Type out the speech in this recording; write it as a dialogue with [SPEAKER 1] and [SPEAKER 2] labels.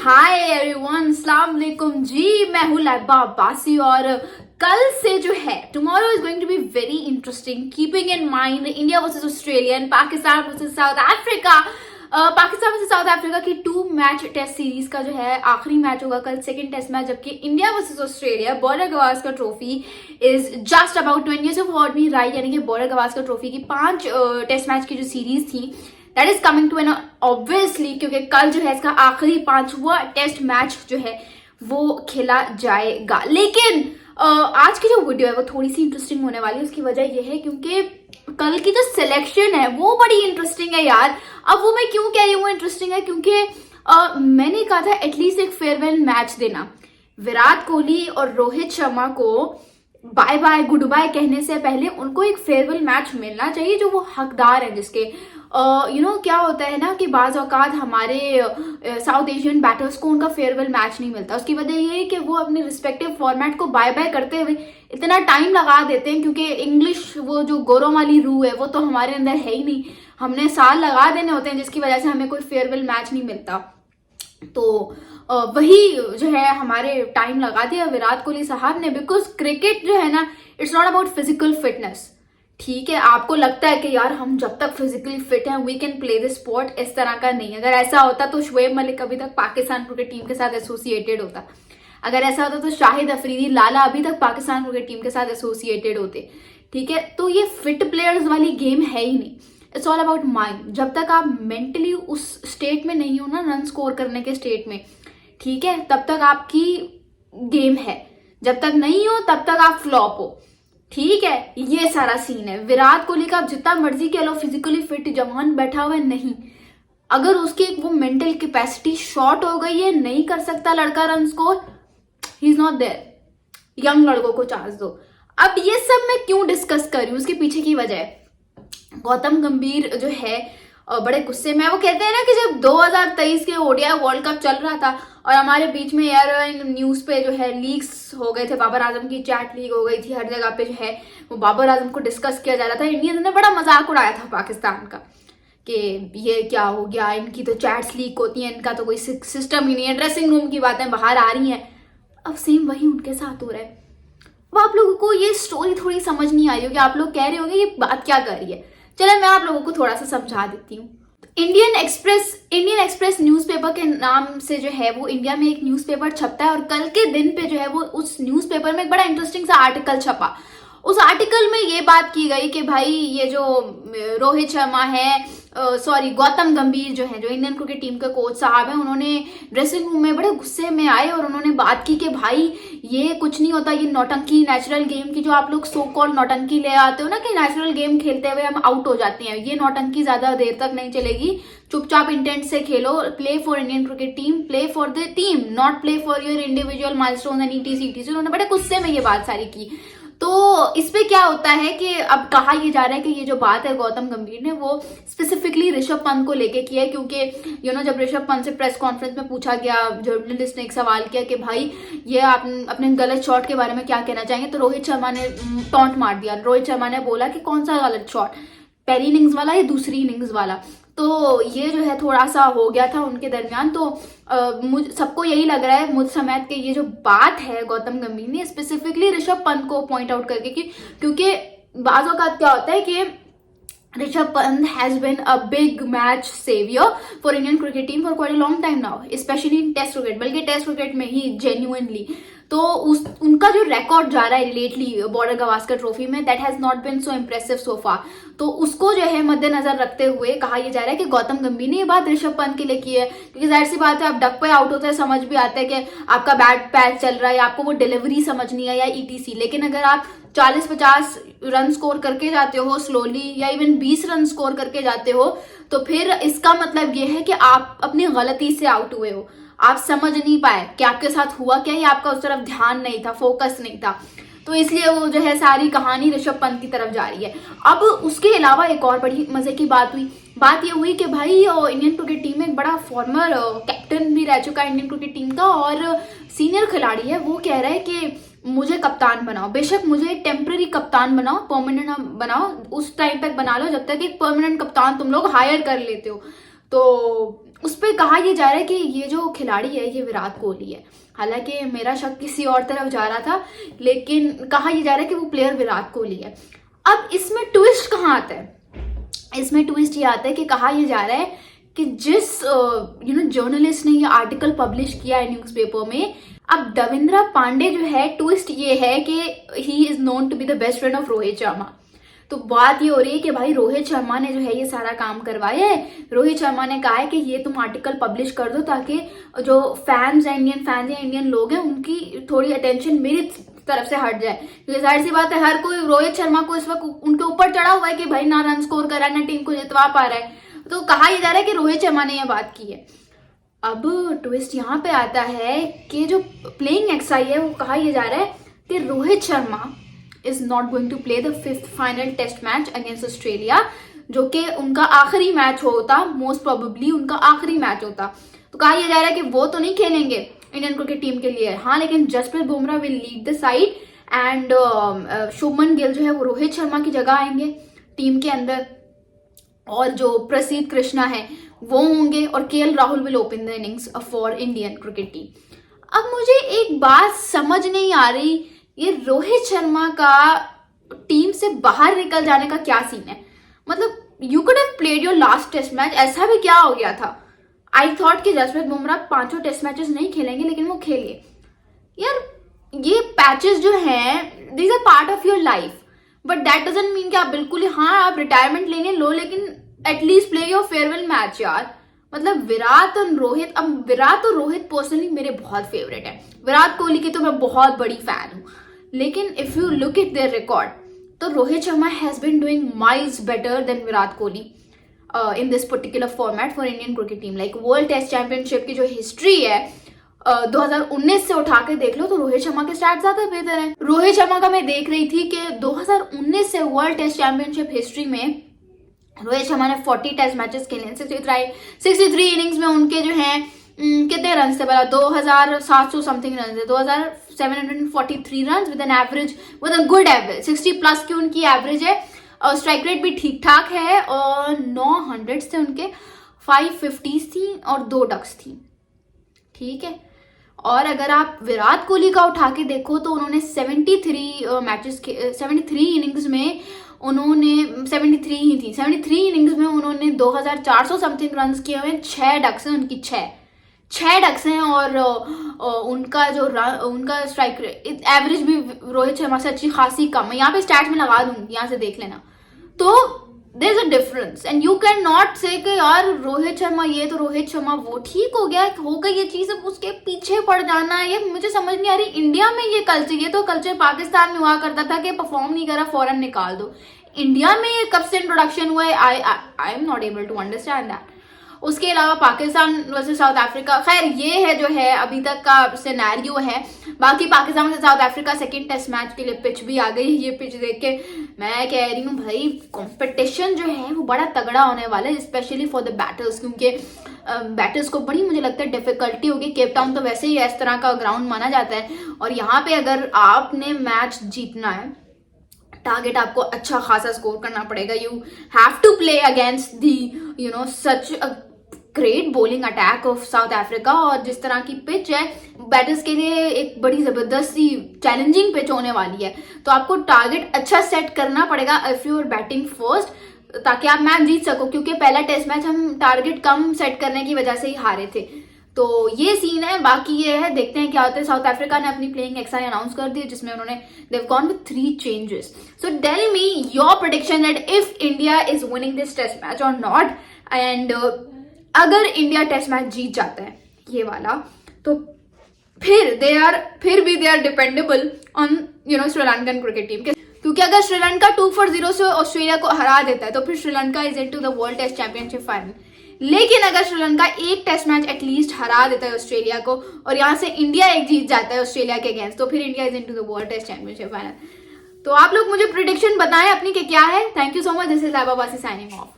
[SPEAKER 1] Hi everyone, अस्सलाम वालेकुम जी। मैं हूँ लैबा अब्बासी और कल से जो है tomorrow is going to be very interesting, keeping in mind India versus Australia and Pakistan versus South Africa. Pakistan versus South Africa की 2 मैच टेस्ट सीरीज का जो है आखिरी मैच होगा कल, सेकंड टेस्ट मैच, जबकि India versus Australia border Gavaskar trophy is just about 20 years of heard me right, यानी कि बॉर्डर गवास्कर ट्रॉफी की 5 टेस्ट मैच की जो सीरीज थी that is coming to an obviously, क्योंकि कल जो है इसका आखिरी 5वां टेस्ट मैच जो है वो खेला जाएगा। लेकिन आज की जो वीडियो है वो थोड़ी सी इंटरेस्टिंग होने वाली है। उसकी वजह यह है क्योंकि कल की जो सिलेक्शन है वो बड़ी इंटरेस्टिंग है यार। अब वो मैं क्यों कह रही हूँ इंटरेस्टिंग है, क्योंकि मैंने कहा था एटलीस्ट एक फेयरवेल मैच देना। विराट कोहली और रोहित शर्मा को बाय बाय गुड बाय कहने से पहले उनको एक फेयरवेल मैच मिलना चाहिए जो वो हकदार है, जिसके क्या होता है ना कि बाज औकात हमारे साउथ एशियन बैटर्स को उनका फेयरवेल मैच नहीं मिलता। उसकी वजह ये है कि वो अपने रिस्पेक्टिव फॉर्मेट को बाय बाय करते हुए इतना टाइम लगा देते हैं, क्योंकि इंग्लिश वो जो गोरों वाली रूह है वो तो हमारे अंदर है ही नहीं। हमने साल लगा देने होते हैं जिसकी वजह से हमें कोई फेयरवेल मैच नहीं मिलता। तो वही जो है हमारे टाइम लगा दिया विराट कोहली साहब ने, बिकॉज क्रिकेट जो है ना it's not about physical fitness. ठीक है, आपको लगता है कि यार हम जब तक फिजिकली फिट हैं we can play the sport, इस तरह का नहीं। अगर ऐसा होता तो शुएब मलिक अभी तक पाकिस्तान क्रिकेट टीम के साथ एसोसिएटेड होता। अगर ऐसा होता तो शाहिद अफरीदी लाला अभी तक पाकिस्तान क्रिकेट टीम के साथ एसोसिएटेड होते। ठीक है, तो ये फिट प्लेयर्स वाली गेम है ही नहीं। It's all about mind. जब तक आप मेंटली उस स्टेट में नहीं हो ना, रन स्कोर करने के स्टेट में, ठीक है, तब तक आपकी गेम है। जब तक नहीं हो तब तक आप फ्लॉप हो। ठीक है, ये सारा सीन है। विराट कोहली का आप जितना मर्जी कह लो फिजिकली फिट जवान बैठा हुआ है, नहीं, अगर उसकी एक वो मेंटल कैपेसिटी शॉर्ट हो गई है, नहीं कर सकता लड़का run score, he is not there. Young लड़कों को चांस दो। अब ये सब मैं क्यों डिस्कस कर रही हूँ, उसके पीछे की वजह है गौतम गंभीर जो है बड़े गुस्से में। वो कहते हैं ना कि जब 2023 के ओडीआई वर्ल्ड कप चल रहा था और हमारे बीच में यार न्यूज पे जो है लीक्स हो गए थे, बाबर आजम की चैट लीक हो गई थी, हर जगह पे जो है वो बाबर आजम को डिस्कस किया जा रहा था। इंडियंस ने बड़ा मजाक उड़ाया था पाकिस्तान का कि ये क्या हो गया, इनकी तो चैट्स लीक होती हैं, इनका तो कोई सिस्टम ही नहीं है, ड्रेसिंग रूम की बातें बाहर आ रही हैं। अब सेम वही उनके साथ हो रहा है। अब आप लोगों को ये स्टोरी थोड़ी समझ नहीं आई होगी, आप लोग कह रहे होंगे ये बात क्या कर रही है। चलो मैं आप लोगों को थोड़ा सा समझा देती हूँ। इंडियन एक्सप्रेस न्यूज़पेपर के नाम से जो है वो इंडिया में एक न्यूज़पेपर छपता है, और कल के दिन पे जो है वो उस न्यूज़पेपर में एक बड़ा इंटरेस्टिंग सा आर्टिकल छपा। उस आर्टिकल में ये बात की गई कि भाई ये जो रोहित शर्मा है, सॉरी गौतम गंभीर जो है, जो इंडियन क्रिकेट टीम के कोच साहब हैं, उन्होंने ड्रेसिंग रूम में बड़े गुस्से में आए और उन्होंने बात की कि भाई ये कुछ नहीं होता, ये नौटंकी, नेचुरल गेम की जो आप लोग सो कॉल्ड नौटंकी ले आते हो ना कि नेचुरल गेम खेलते हुए हम आउट हो जाते हैं, ये नौटंकी ज्यादा देर तक नहीं चलेगी। चुपचाप इंटेंट से खेलो, play for Indian cricket team, play for the team, not play for your individual milestone and etc. उन्होंने बड़े गुस्से में ये बात सारी की। तो इस पे क्या होता है कि अब कहा यह जा रहा है कि ये जो बात है गौतम गंभीर ने वो स्पेसिफिकली ऋषभ पंत को लेके किया है, क्योंकि जब ऋषभ पंत से प्रेस कॉन्फ्रेंस में पूछा गया, जर्नलिस्ट ने एक सवाल किया कि भाई ये आप अपने गलत शॉट के बारे में क्या कहना चाहेंगे, तो रोहित शर्मा ने टॉन्ट मार दिया। रोहित शर्मा ने बोला कि कौन सा गलत शॉट, पहली इनिंग्स वाला या दूसरी इनिंग्स वाला। तो ये जो है थोड़ा सा हो गया था उनके दरमियान। तो सबको यही लग रहा है मुझ समेत कि ये जो बात है गौतम गंभीर ने स्पेसिफिकली ऋषभ पंत को पॉइंट आउट करके की, क्योंकि बाज़ों का क्या होता है कि Rishabh Pant has been a big match saviour for Indian cricket team for quite a long time now, specially in test cricket, बल्कि टेस्ट क्रिकेट में ही जेन्युइनली। तो उनका जो रिकॉर्ड जा रहा है रिलेटली बॉर्डर गवास्कर ट्रॉफी में, that has not been so impressive so far. तो उसको जो है मद्देनजर रखते हुए कहा यह जा रहा है कि गौतम गंभीर ने ये बात ऋषभ पंत के लिए की है, क्योंकि जाहिर सी बात है आप डक पे आउट होते हैं, समझ भी आता है कि आपका बैट पैच चल रहा है, आपको वो डिलीवरी समझनी है या ईटीसी। लेकिन अगर आप 40-50 रन स्कोर करके जाते हो स्लोली, या इवन 20 रन स्कोर करके जाते हो, तो फिर इसका मतलब ये है कि आप अपनी गलती से आउट हुए हो, आप समझ नहीं पाए कि आपके साथ हुआ क्या, या आपका उस तरफ ध्यान नहीं था, फोकस नहीं था। तो इसलिए वो जो है सारी कहानी ऋषभ पंत की तरफ जा रही है। अब उसके अलावा एक और बड़ी मजे की बात ये हुई कि भाई इंडियन क्रिकेट टीम में एक बड़ा फॉर्मर कैप्टन भी रह चुका है इंडियन क्रिकेट टीम का, और सीनियर खिलाड़ी है, वो कह रहा है कि मुझे कप्तान बनाओ, बेशक मुझे टेम्पररी कप्तान बनाओ, परमानेंट बनाओ, उस टाइम तक बना लो जब तक एक परमानेंट कप्तान तुम लोग हायर कर लेते हो। तो उस पर कहा यह जा रहा है कि ये जो खिलाड़ी है ये विराट कोहली है। हालांकि मेरा शक किसी और तरफ जा रहा था, लेकिन कहा यह जा रहा है कि वो प्लेयर विराट कोहली है। अब इसमें ट्विस्ट कहाँ आता है? इसमें ट्विस्ट ये आता है कि कहा यह जा रहा है कि जिस जर्नलिस्ट ने ये आर्टिकल पब्लिश किया है न्यूज़पेपर में, अब दविंद्र पांडे जो है, ट्विस्ट ये है कि he is known to be the best friend of Rohit Sharma. तो बात ये हो रही है कि भाई रोहित शर्मा ने जो है ये सारा काम करवाया है। रोहित शर्मा ने कहा है कि ये तुम आर्टिकल पब्लिश कर दो ताकि जो फैंस हैं, इंडियन फैंस या इंडियन लोग हैं, उनकी थोड़ी अटेंशन मेरी तरफ से हट जाए। क्योंकि जाहिर सी बात है, हर कोई रोहित शर्मा को इस वक्त उनके ऊपर चढ़ा हुआ है कि भाई ना रन स्कोर करा, ना टीम को जितवा पा रहा है। तो कहा यह जा रहा है कि रोहित शर्मा ने यह बात की है। अब ट्विस्ट यहाँ पे आता है कि जो प्लेइंग एक्सरसाइज है वो कहा यह जा रहा है कि Rohit Sharma is not going to play the 5th final test match against Australia, जो कि उनका आखिरी मैच होता, मोस्ट प्रोबेबली उनका आखिरी मैच होता। तो कहा यह जा रहा है कि वो तो नहीं खेलेंगे इंडियन क्रिकेट टीम के लिए, हाँ, लेकिन Jasprit Bumrah will lead the side and Shubman Gill जो है वो रोहित शर्मा की जगह आएंगे टीम के अंदर, और जो प्रसिद्ध कृष्णा है वो होंगे, और KL Rahul will open the innings for Indian cricket team. अब मुझे एक बात समझ नहीं आ रही, ये रोहित शर्मा का टीम से बाहर निकल जाने का क्या सीन है? मतलब you could have played your last test match, ऐसा भी क्या हो गया था? आई थॉट कि जसप्रीत बुमराह 5 टेस्ट मैचेस नहीं खेलेंगे, लेकिन वो खेलिए। यार ये पैचेस जो हैं, these are part of your life, but that doesn't mean कि आप बिल्कुल हाँ आप रिटायरमेंट लेंगे लो, लेकिन at least play your farewell match यार। मतलब विराट और रोहित, अब विराट और रोहित पर्सनली मेरे बहुत फेवरेट है। विराट कोहली की तो मैं बहुत बड़ी फैन हूँ, लेकिन if you look at their record तो Rohit Sharma has been doing miles better than Virat Kohli in this particular format for Indian cricket team. Like world test championship की जो हिस्ट्री है 2019 से उठा के देख लो तो रोहित शर्मा के स्टैट्स ज्यादा बेहतर है। रोहित शर्मा का मैं देख रही थी कि 2019 से वर्ल्ड टेस्ट चैंपियनशिप हिस्ट्री में रोहित शर्मा ने 40 टेस्ट मैचेस खेले, 63 इनिंग्स में उनके जो हैं कितने रन थे बता, 2700 समथिंग रन थे, 2743 run with an average, with a good average, 60+ की उनकी एवरेज है, और स्ट्राइक रेट भी ठीक ठाक है, और 900 थे उनके, 550 थी और 2 डक्स थी, ठीक है। और अगर आप विराट कोहली का उठा के देखो तो उन्होंने 73 इनिंग्स में उन्होंने 73 इनिंग्स में उन्होंने 2400 समथिंग रन किए हुए, 6 डक्स हैं उनकी, 6 डक्स हैं, और उनका जो उनका स्ट्राइक एवरेज भी रोहित शर्मा से अच्छी खासी कम है। यहाँ पे स्टैट्स में लगा दूंगी, यहाँ से देख लेना। तो there is a difference and you can not say कि यार रोहित शर्मा ये तो रोहित शर्मा वो, ठीक हो गया, हो गई ये चीज, अब उसके पीछे पड़ जाना है, ये मुझे समझ नहीं आ रही। इंडिया में ये कल्चर, ये तो कल्चर पाकिस्तान में हुआ करता था कि परफॉर्म नहीं करा फौरन निकाल दो। इंडिया में ये कब से इंट्रोडक्शन हुआ है, I am not able to understand that. उसके अलावा पाकिस्तान वर्सेस साउथ अफ्रीका, खैर ये है जो है अभी तक का सिनेरियो है। बाकी Pakistan versus South Africa second test match के लिए पिच भी आ गई। ये पिच देख के मैं कह रही हूँ भाई कंपटीशन जो है वो बड़ा तगड़ा होने वाला है, स्पेशली फॉर द बैटर्स, क्योंकि बैटर्स को बड़ी मुझे लगता है डिफिकल्टी होगी। केप टाउन तो वैसे ही इस तरह का ग्राउंड माना जाता है, और यहाँ पे अगर आपने मैच जीतना है, टारगेट आपको अच्छा खासा स्कोर करना पड़ेगा। You have to play against the such a great bowling attack of South Africa, और जिस तरह की पिच है बैटर्स के लिए एक बड़ी जबरदस्त सी चैलेंजिंग पिच होने वाली है। तो आपको टारगेट अच्छा सेट करना पड़ेगा if you are batting first, ताकि आप मैच जीत सको, क्योंकि पहला टेस्ट मैच हम टारगेट कम सेट करने की वजह से ही हारे थे। तो ये सीन है। बाकी ये है, देखते हैं क्या होता है। साउथ अफ्रीका ने अपनी प्लेइंग एक्सरसाइज अनाउंस कर दी, जिसमें उन्होंने they've gone with 3 changes. So tell me your prediction that if India is winning this test match or not, and अगर इंडिया टेस्ट मैच जीत जाता है ये वाला, तो फिर they are dependable on Sri Lankan cricket team, क्योंकि अगर श्रीलंका 2-0 से ऑस्ट्रेलिया को हरा देता है तो फिर Sri Lanka is into the world test championship final. लेकिन अगर श्रीलंका एक टेस्ट मैच एटलीस्ट हरा देता है ऑस्ट्रेलिया को, और यहाँ से इंडिया एक जीत जाता है ऑस्ट्रेलिया के अगेंस्ट, तो फिर India is into the world test championship final. तो आप लोग मुझे प्रेडिक्शन बताएं अपनी कि क्या है। Thank you so much. This is Laiba बासी साइनिंग ऑफ।